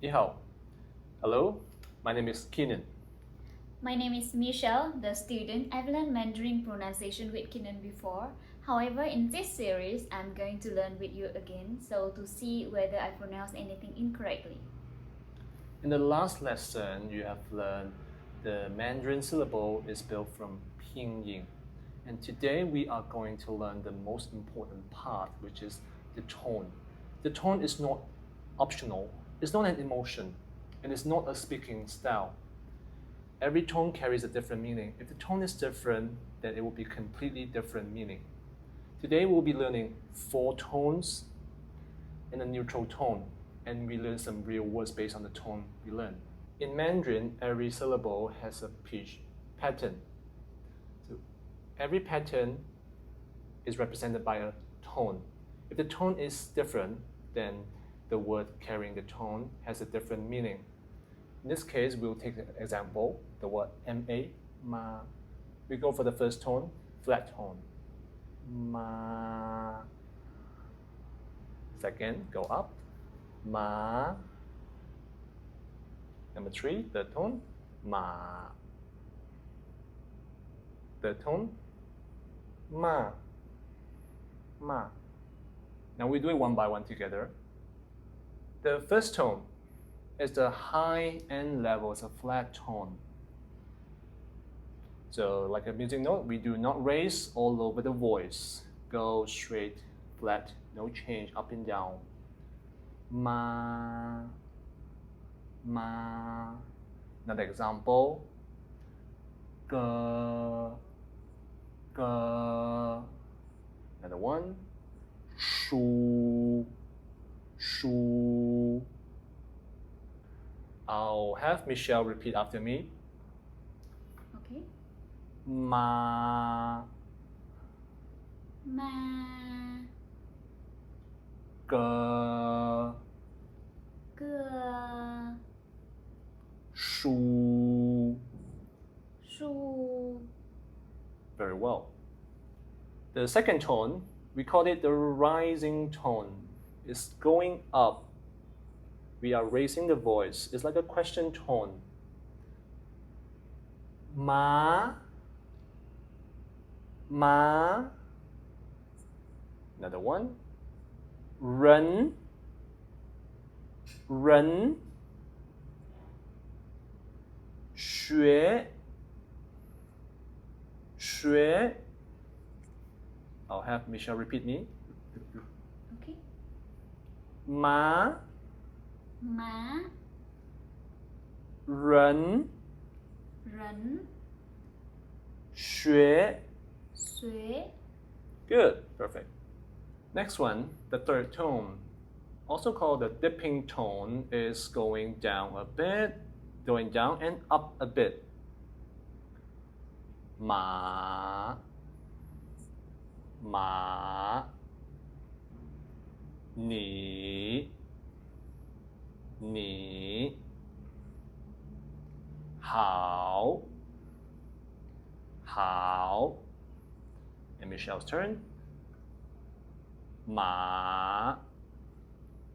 你好. Hello, my name is Pinyin. My name is Michelle, the student. I've learned Mandarin pronunciation with Pinyin before. However, in this series, I'm going to learn with you again, so to see whether I pronounce anything incorrectly. In the last lesson, you have learned the Mandarin syllable is built from Pinyin. And today we are going to learn the most important part, which is the tone. The tone is not optional, it's not an emotion, and it's not a speaking style. Every tone carries a different meaning. If the tone is different, then it will be completely different meaning. Today we'll be learning 4 tones and a neutral tone, and we learn some real words based on the tone we learn. In Mandarin, every syllable has a pitch pattern. So every pattern is represented by a tone. If the tone is different, then the word carrying the tone has a different meaning. In this case, we'll take an example, the word ma, ma. We go for the first tone, flat tone. Ma. Second, go up. Ma. Number 3, third tone, ma. Third tone, ma. Ma. Now we do it one by one together. The first tone is the high and level, it's a flat tone. So like a music note, we do not raise all over the voice. Go straight, flat, no change, up and down. Ma, ma. Another example. Ge, ge. Another one. Shu, shu. I'll have Michelle repeat after me. Okay? Ma, Ma, ge, ge, shu. shu. Very well. The second tone, we call it the rising tone. It's going up. We are raising the voice. It's like a question tone. Ma, ma. Another one. Ren, ren. Xue, xue. I'll have Michelle repeat me. Okay? Ma, Ma, ren, ren, xue. xue. Good, perfect. Next one, the third tone, also called the dipping tone, is going down a bit, going down and up a bit. Ma, ma. Ni, ni. Hao, hao. And Michelle's turn. Ma,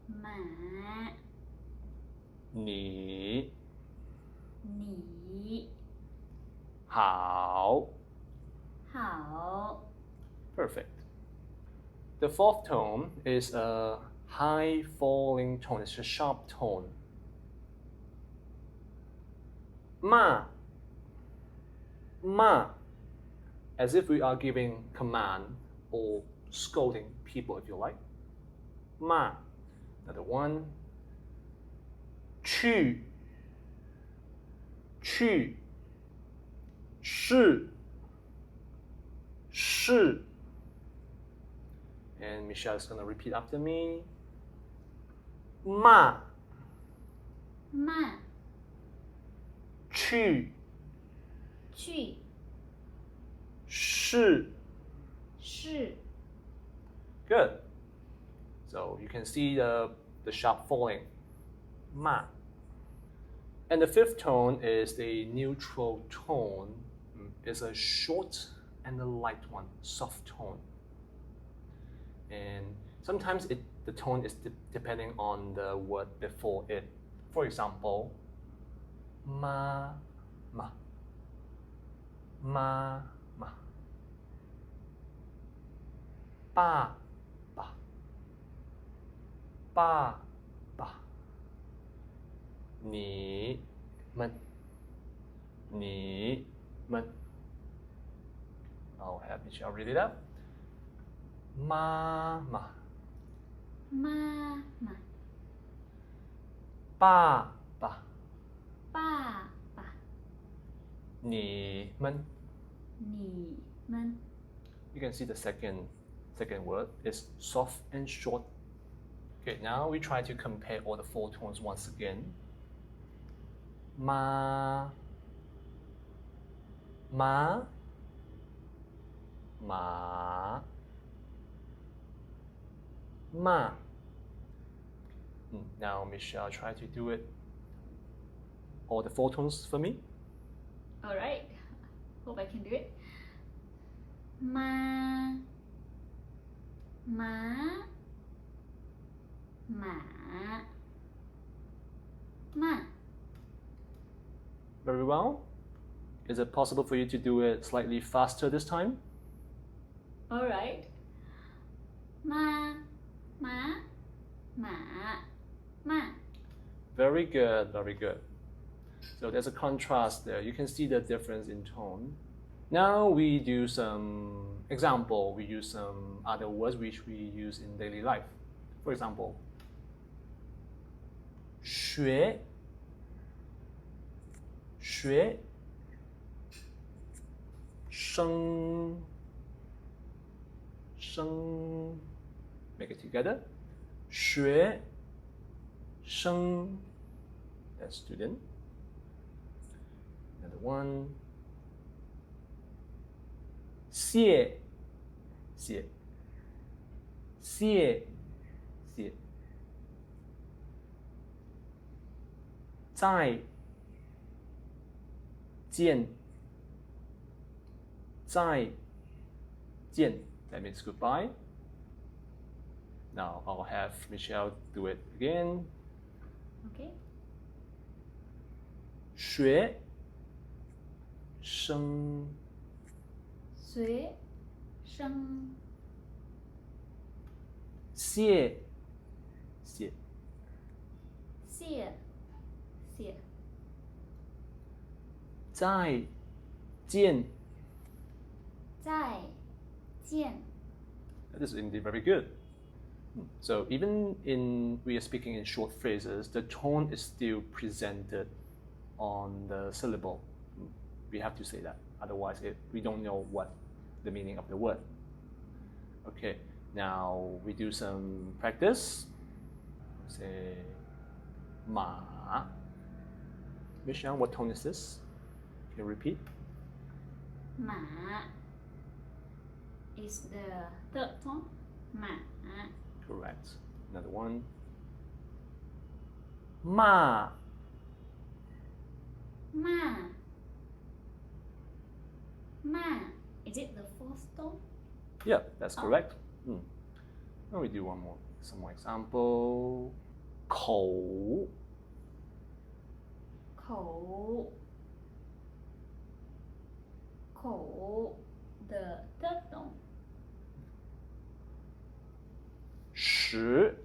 Ma, ni, ni, hao. hao. Perfect. The fourth tone is a high falling tone. It's a sharp tone. Ma, ma. As if we are giving command or scolding people, if you like. Ma. Another one. Qu, qu. Shi, shi. And Michelle is going to repeat after me. Ma, Ma, qu, qu, shi. shi. Good. So you can see the sharp falling. Ma. And the fifth tone is the neutral tone. It's a short and a light one, soft tone. And sometimes the tone is depending on the word before it. For example, ma, ma, ma, ma, ba, ba, ba, ba, ni, men, ni, men. I'll have Michelle read it out. Ma, ma, ma, ma, ba, ba, ba, ba, ni, men. ni, men. You can see the second word is soft and short. Okay, now we try to compare all the four tones once again. Ma, ma, ma, ma. Now Michelle, try to do it all the four tones for me. Alright, hope I can do it. Ma, ma, ma, ma. Very well. Is it possible for you to do it slightly faster this time? Alright. Ma, ma, ma, ma. Very good, very good. So there's a contrast there. You can see the difference in tone. Now we do some example. We use some other words which we use in daily life. For example, 学 生 make it together. 学生 that's student. Another one. 谢 再见 that means goodbye. Now I'll have Michelle do it again. Okay. 学生学生谢再见 再见 This is indeed very good. So even in we are speaking in short phrases, the tone is still presented on the syllable. We have to say that. Otherwise, we don't know what the meaning of the word. Okay, now we do some practice. Say ma. Michelle, what tone is this? Can you repeat? Ma is the third tone. Ma. Correct. Another one. Ma. Ma. Ma. Is it the fourth tone? Yeah, that's correct. Now we do some more example. 口 口 the third tone. 十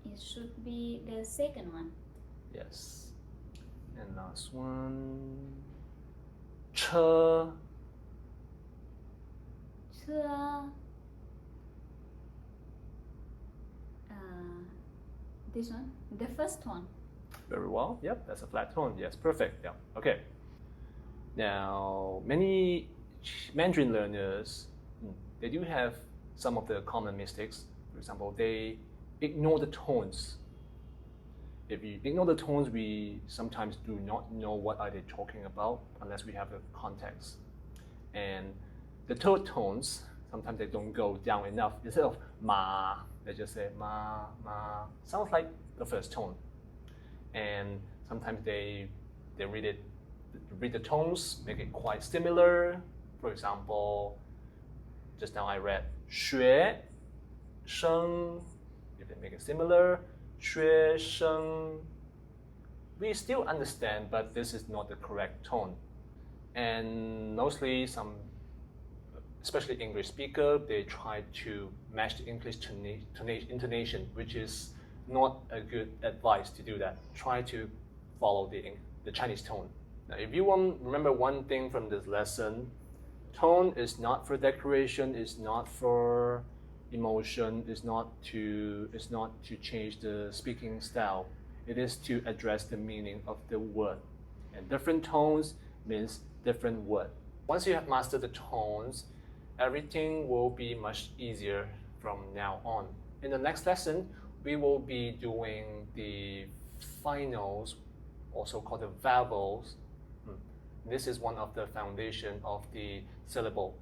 it should be the second one. Yes. And last one. 车 This one, the first one. Very well. Yep, that's a flat tone. Yes, perfect. Yeah. Okay. Now, many Mandarin learners, they do have some of the common mistakes. For example, they ignore the tones. If you ignore the tones, we sometimes do not know what are they talking about unless we have the context. And the third tones, sometimes they don't go down enough. Instead of ma, they just say ma, ma. Sounds like the first tone. And sometimes they read the tones, make it quite similar. For example, just now I read 学生. If they make it similar, 学生. We still understand, but this is not the correct tone. And mostly some, especially English speaker, they try to match the English intonation, which is not a good advice to do that. Try to follow the Chinese tone. Now, if you want remember one thing from this lesson, tone is not for decoration, it's not for emotion, it's not to change the speaking style. It is to address the meaning of the word. And different tones means different word. Once you have mastered the tones, everything will be much easier from now on. In the next lesson, we will be doing the finals, also called the vowels. This is one of the foundation of the syllable.